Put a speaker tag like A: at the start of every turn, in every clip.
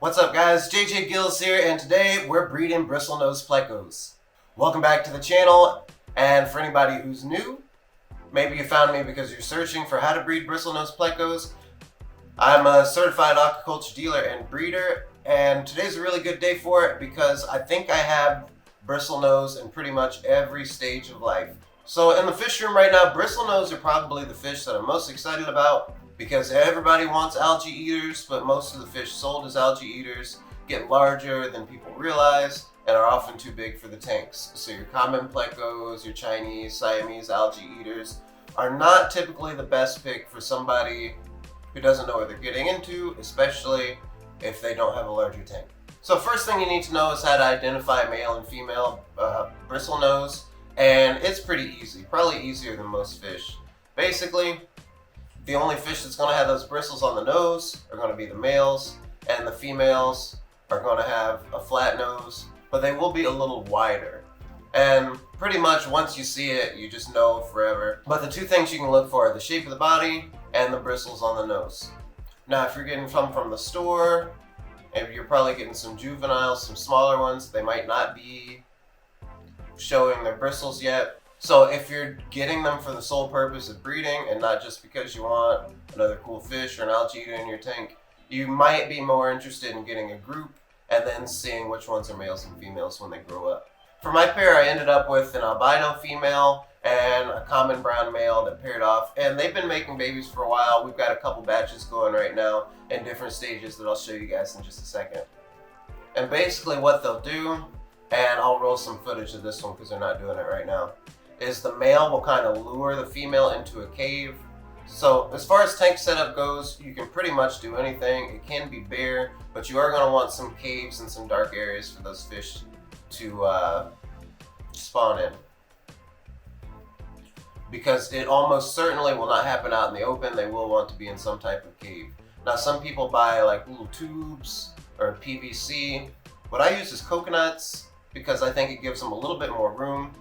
A: What's up guys, Gills here, and today we're breeding Bristlenose Plecos. Welcome back to the channel, and for anybody who's new, maybe you found me because you're searching for how to breed Bristlenose Plecos. I'm a certified aquaculture dealer and breeder, and today's a really good day for it because I think I have bristlenose in pretty much every stage of life. So in the fish room right now, bristlenose are probably the fish that I'm most excited about, because everybody wants algae eaters, but most of the fish sold as algae eaters get larger than people realize and are often too big for the tanks. So your common plecos, your Chinese, Siamese algae eaters are not typically the best pick for somebody who doesn't know what they're getting into, especially if they don't have a larger tank. So first thing you need to know is how to identify male and female bristlenose, and it's pretty easy, probably easier than most fish. Basically, the only fish that's going to have those bristles on the nose are going to be the males, and the females are going to have a flat nose, but they will be a little wider. And pretty much once you see it, you just know forever. But the two things you can look for are the shape of the body and the bristles on the nose. Now, if you're getting some from the store, and you're probably getting some juveniles, some smaller ones, they might not be showing their bristles yet. So if you're getting them for the sole purpose of breeding and not just because you want another cool fish or an algae eater in your tank, you might be more interested in getting a group and then seeing which ones are males and females when they grow up. For my pair, I ended up with an albino female and a common brown male that paired off, and they've been making babies for a while. We've got a couple batches going right now in different stages that I'll show you guys in just a second. And basically what they'll do, and I'll roll some footage of this one because they're not doing it right now, is the male will kind of lure the female into a cave. So as far as tank setup goes, you can pretty much do anything. It can be bare, but you are going to want some caves and some dark areas for those fish to spawn in, because it almost certainly will not happen out in the open. They will want to be in some type of cave. Now some people buy like little tubes or PVC. What I use is coconuts because I think it gives them a little bit more room.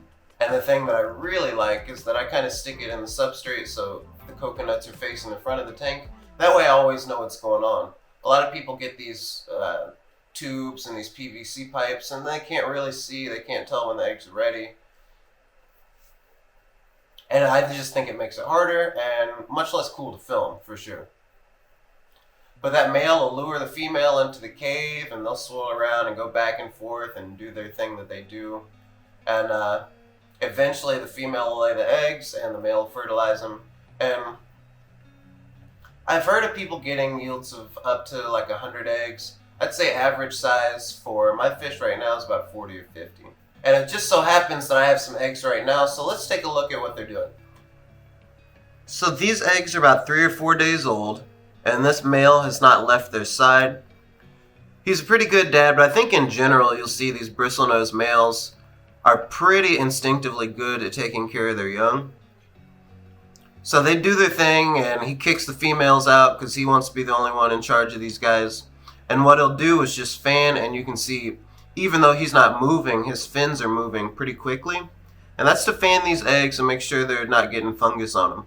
A: And the thing that I really like is that I kind of stick it in the substrate so the coconuts are facing the front of the tank. That way I always know what's going on. A lot of people get these tubes and these PVC pipes and they can't really see, they can't tell when the eggs are ready. And I just think it makes it harder and much less cool to film, for sure. But that male will lure the female into the cave and they'll swirl around and go back and forth and do their thing that they do. And eventually the female will lay the eggs and the male will fertilize them. And I've heard of people getting yields of up to like 100 eggs. I'd say average size for my fish right now is about 40 or 50. And it just so happens that I have some eggs right now, so let's take a look at what they're doing. So these eggs are about 3 or 4 days old, and this male has not left their side. He's a pretty good dad, but I think in general you'll see these bristlenose males are pretty instinctively good at taking care of their young. So they do their thing, and he kicks the females out because he wants to be the only one in charge of these guys. And what he'll do is just fan, and you can see, even though he's not moving, his fins are moving pretty quickly. And that's to fan these eggs and make sure they're not getting fungus on them.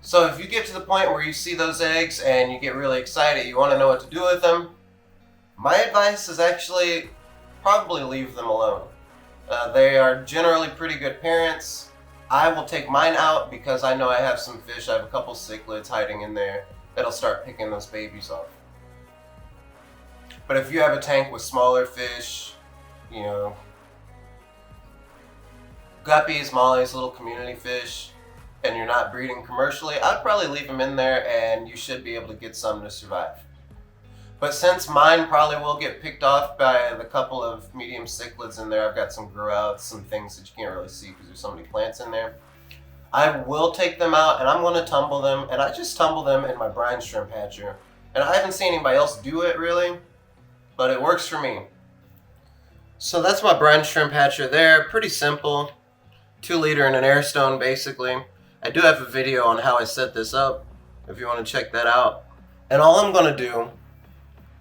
A: So if you get to the point where you see those eggs and you get really excited, you want to know what to do with them, my advice is actually probably leave them alone. They are generally pretty good parents. I will take mine out because I know I have some fish. I have a couple cichlids hiding in there that'll start picking those babies off. But if you have a tank with smaller fish, you know, guppies, mollies, little community fish, and you're not breeding commercially, I'd probably leave them in there and you should be able to get some to survive. But since mine probably will get picked off by the couple of medium cichlids in there, I've got some grow outs, some things that you can't really see because there's so many plants in there, I will take them out and I'm going to tumble them, and I just tumble them in my brine shrimp hatcher. And I haven't seen anybody else do it really, but it works for me. So that's my brine shrimp hatcher there, pretty simple, 2 liter and an air stone basically. I do have a video on how I set this up if you want to check that out. And all I'm going to do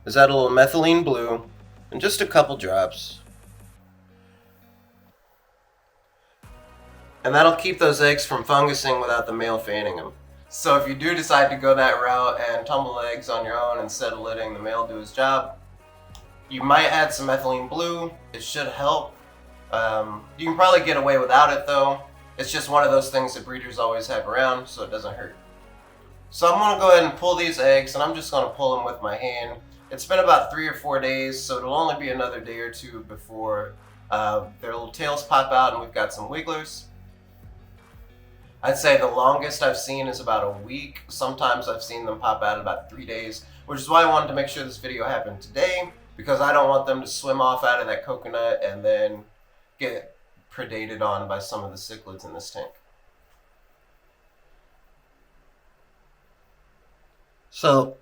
A: is add a little methylene blue and just a couple drops. And that'll keep those eggs from fungusing without the male fanning them. So if you do decide to go that route and tumble eggs on your own instead of letting the male do his job, you might add some methylene blue. It should help. You can probably get away without it though. It's just one of those things that breeders always have around, so it doesn't hurt. So I'm going to go ahead and pull these eggs, and I'm just going to pull them with my hand. It's been about 3 or 4 days, so it'll only be another day or two before their little tails pop out and we've got some wigglers. I'd say the longest I've seen is about a week. Sometimes I've seen them pop out about 3 days, which is why I wanted to make sure this video happened today, because I don't want them to swim off out of that coconut and then get predated on by some of the cichlids in this tank. So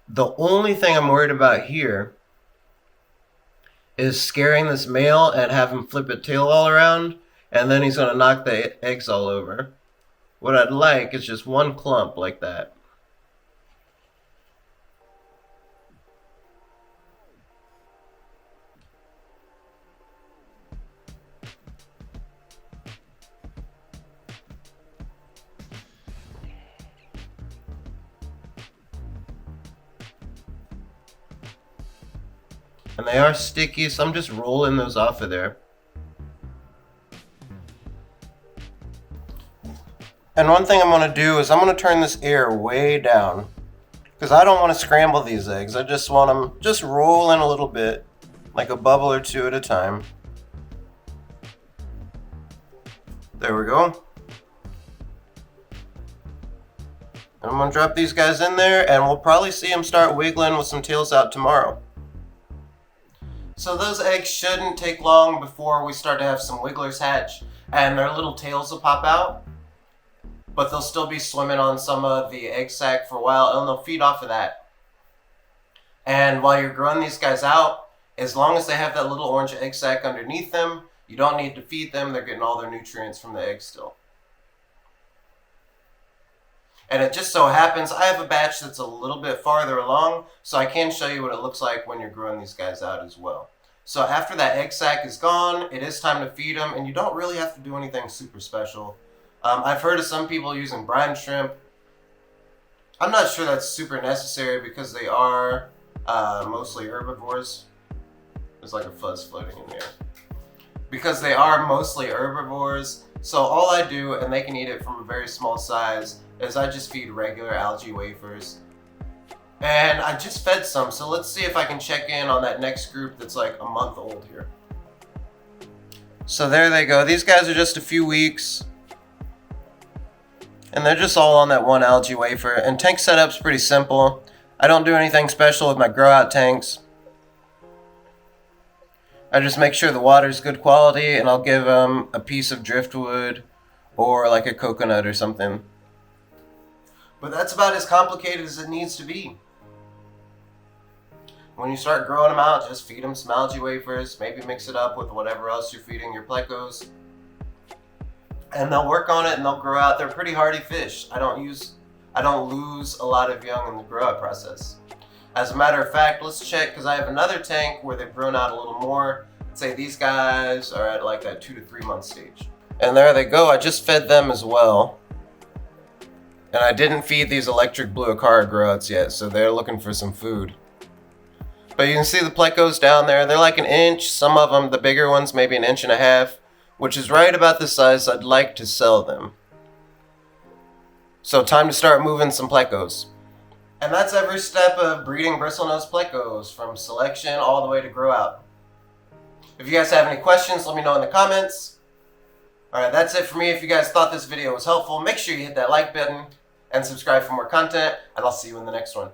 A: the only thing I'm worried about here is scaring this male and have him flip his tail all around, and then he's going to knock the eggs all over. What I'd like is just one clump like that. And they are sticky, so I'm just rolling those off of there. And one thing I'm going to do is I'm going to turn this air way down, because I don't want to scramble these eggs. I just want them just rolling a little bit, like a bubble or two at a time. There we go. And I'm going to drop these guys in there, and we'll probably see them start wiggling with some tails out tomorrow. So those eggs shouldn't take long before we start to have some wigglers hatch, and their little tails will pop out. But they'll still be swimming on some of the egg sac for a while, and they'll feed off of that. And while you're growing these guys out, as long as they have that little orange egg sac underneath them, you don't need to feed them. They're getting all their nutrients from the egg still. And it just so happens I have a batch that's a little bit farther along, so I can show you what it looks like when you're growing these guys out as well. So after that egg sac is gone, it is time to feed them, and you don't really have to do anything super special. I've heard of some people using brine shrimp. I'm not sure that's super necessary because they are mostly herbivores. There's like a fuzz floating in there. Because they are mostly herbivores, so all I do, and they can eat it from a very small size, is I just feed regular algae wafers. And I just fed some, so let's see if I can check in on that next group that's like a month old here. So there they go. These guys are just a few weeks. And they're just all on that one algae wafer. And tank setup's pretty simple. I don't do anything special with my grow out tanks. I just make sure the water's good quality, and I'll give them a piece of driftwood or like a coconut or something. But that's about as complicated as it needs to be. When you start growing them out, just feed them some algae wafers, maybe mix it up with whatever else you're feeding your plecos. And they'll work on it and they'll grow out. They're pretty hardy fish. I don't lose a lot of young in the grow out process. As a matter of fact, let's check, because I have another tank where they've grown out a little more. Let's say these guys are at like that 2 to 3 month stage. And there they go. I just fed them as well. And I didn't feed these electric blue Acara grow outs yet, so they're looking for some food. But you can see the plecos down there. They're like an inch. Some of them, the bigger ones, maybe an inch and a half, which is right about the size I'd like to sell them. So time to start moving some plecos. And that's every step of breeding bristlenose plecos, from selection all the way to grow out. If you guys have any questions, let me know in the comments. Alright, that's it for me. If you guys thought this video was helpful, make sure you hit that like button and subscribe for more content, and I'll see you in the next one.